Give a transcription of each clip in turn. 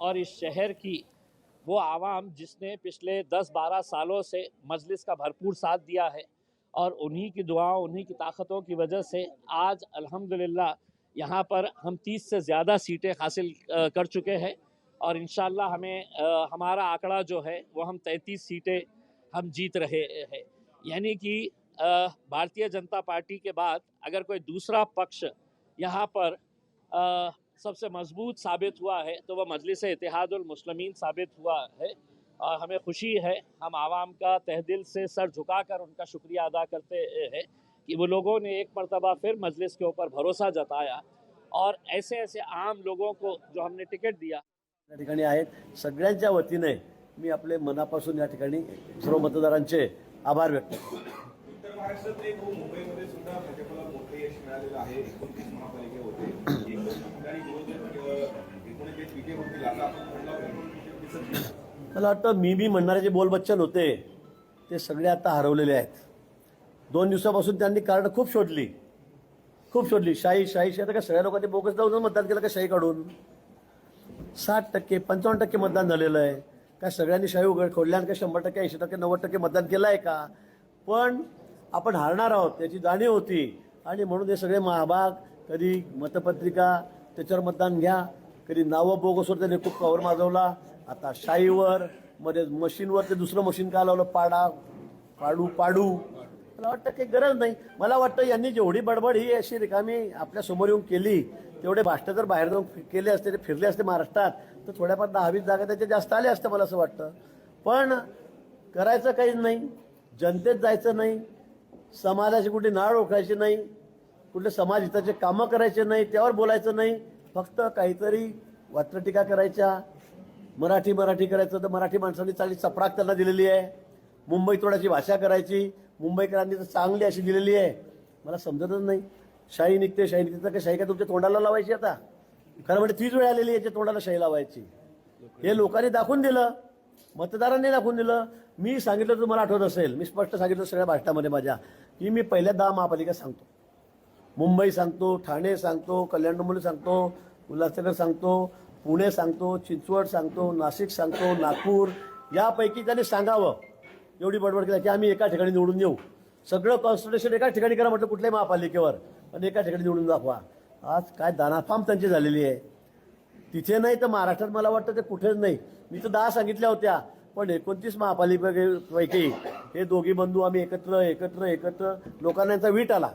और इस शहर की वो आवाम जिसने पिछले 10-12 सालों से मजलिस का भरपूर साथ दिया है और उन्हीं की दुआओं, उन्हीं की ताकतों की वजह से आज अल्हम्दुलिल्लाह यहाँ पर हम 30 से ज़्यादा सीटें हासिल कर चुके हैं और इंशाल्लाह हमारा आंकड़ा जो है वो हम 33 सीटें हम जीत रहे हैं। यानी कि भारतीय जनता पार्टी के बाद अगर कोई दूसरा पक्ष यहाँ पर सबसे मजबूत साबित हुआ है तो वह मजलिस इत्तेहादुल मुस्लिमीन साबित हुआ है और हमें खुशी है। हम आवाम का तहे दिल से सर झुकाकर उनका शुक्रिया अदा करते हैं कि वो लोगों ने एक मरतबा फिर मजलिस के ऊपर भरोसा जताया और ऐसे ऐसे आम लोगों को जो हमने टिकट दिया या ठिकाणी आहेत, सगळ्यांच्या वतीने मी आपले मनापासून या ठिकाणी सर्व मतदारांचे आभार व्यक्त करतो। उत्तर महाराष्ट्रात एक मुंबईमध्ये सुद्धा भाजपला मोठे यश मिळालेलं आहे। 29 महापालिका होते, 29 ठिकाणी विरोधक 19 विजय होतील, आता आपण पुन्हा मला वाटतं मी म्हणणारे जे बोलबच्चन होते ते सगळे आता हरवलेले आहेत। 2 दिवसापासून त्यांनी कारण खूप शोधली शाही आता का सगळ्या लोकांनी बोगस जाऊन मतदान केलं का शाही काढून 60% 55% मतदान झालेलं आहे का सगळ्यांनी शाही उघड खोडल्या आणि का 100% 80% 90% मतदान केलं आहे का? पण आपण हारणार आहोत याची जाणीव होती आणि म्हणून हे सगळे महाभाग कधी मतपत्रिका त्याच्यावर मतदान घ्या, कधी नावं बोगसवर त्यांनी खूप कवर माजवला, आता शाहीवर मध्ये मशीनवर ते दुसरं मशीन का लावलं पाडू मला वाटतं काही गरज नाही। मला वाटतं यांनी जेवढी बडबड ही अशी रिकामी आपल्या समोर येऊन केली तेवढे भाष्ट जर बाहेर जाऊन केले असते, ते फिरले असते महाराष्ट्रात तर थोड्याफार 10-20 जागा त्याच्या जास्त आल्या असत्या मला असं वाटतं। पण करायचं काहीच नाही, जनतेत जायचं नाही, समाजाची कुठे नाळ ओळखायची नाही, कुठले समाज हिताचे कामं करायचे नाही, त्यावर बोलायचं नाही, फक्त काहीतरी वात्रटिका करायच्या, मराठी करायचं तर मराठी माणसांनी चांगली चपराक त्यांना दिलेली आहे, मुंबई तोडाची भाषा करायची मुंबईकरांनी तर चांगली अशी दिलेली आहे। मला समजतच नाही शाही निघते तर काय शाही का तुमच्या तोंडाला लावायची? आता खरं म्हणजे तीच वेळ आलेली याच्या तोंडाला शाही लावायची। हे लोकांनी दाखवून दिलं, मतदारांनी दाखवून दिलं। मी सांगितलं तुम्हाला आठवत असेल, मी स्पष्ट सांगितलं सगळ्या भाषणामध्ये माझ्या की मी पहिल्या 10 महापालिका सांगतो, मुंबई सांगतो, ठाणे सांगतो, कल्याण डोंबिवली सांगतो, उल्हासनगर सांगतो, पुणे सांगतो, चिंचवड सांगतो, नाशिक सांगतो, नागपूर, यापैकी त्यांनी सांगावं एवढी बडबड केली की आम्ही एका ठिकाणी निवडून येऊ, सगळं कॉन्स्टिट्यूशन एका ठिकाणी करा म्हटलं कुठल्याही महापालिकेवर, पण एका ठिकाणी निवडून दाखवा। आज काय दानाफाम त्यांची झालेली आहे, तिथे नाही तर महाराष्ट्रात मला वाटतं ते कुठेच नाही। मी तर 10 सांगितल्या होत्या पण 29 महापालिकेपैकी हे दोघी बंधू आम्ही एकत्र लोकांना यांचा वीट आला,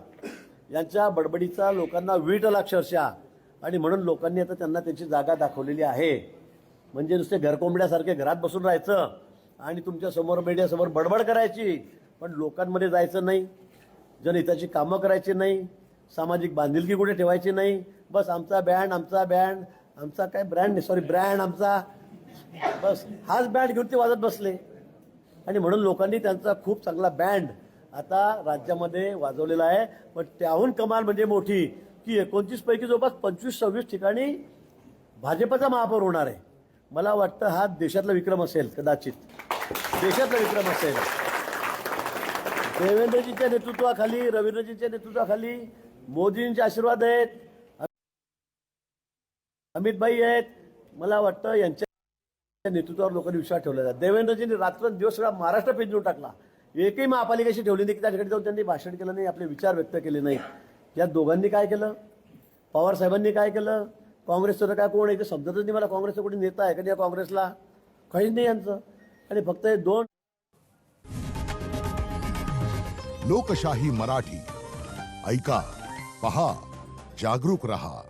यांच्या बडबडीचा लोकांना वीट आला अक्षरशः, आणि म्हणून लोकांनी आता त्यांना त्यांची जागा दाखवलेली आहे। म्हणजे नुसते घरकोंबड्यासारखे घरात बसून राहायचं आणि तुमच्या समोर मीडियासमोर बडबड करायची, पण लोकांमध्ये जायचं नाही, जनहिताची कामं करायची नाही, सामाजिक बांधिलकी कुठे ठेवायची नाही, बस आमचा काय ब्रँड आमचा, बस हाच बँड घेऊन ते वाजत बसले। आणि म्हणून लोकांनी त्यांचा खूप चांगला बँड आता राज्यामध्ये वाजवलेला आहे। पण त्याहून कमाल म्हणजे मोठी की 29 पैकी जवळपास 25-26 ठिकाणी भाजपचा महापौर होणार आहे। मला वाटतं हा देशातला विक्रम असेल, कदाचित देशातला विक्रम असेल। देवेंद्रजींच्या नेतृत्वाखाली, रवींद्रजींच्या नेतृत्वाखाली, मोदींचे आशीर्वाद आहेत, अमित भाई आहेत, मला वाटतं यांच्या नेतृत्वावर लोकांनी विश्वास ठेवलेला आहे। देवेंद्रजींनी रात्रंदिवस सगळा महाराष्ट्र पिंजून टाकला, एकही महापालिकेशी ठेवली नाही की त्या ठिकाणी जाऊन त्यांनी भाषण केलं नाही, आपले विचार व्यक्त केले नाही। या दोघांनी काय केलं, पवार साहेबांनी काय केलं, काँग्रेसचं काय कोण आहे ते समजतच नाही मला, काँग्रेसचा कोणी नेता आहे का या काँग्रेसला, काहीच नाही यांचं, आणि फक्त हे 2 लोकशाही मराठी ऐका, पहा, जागरूक रहा।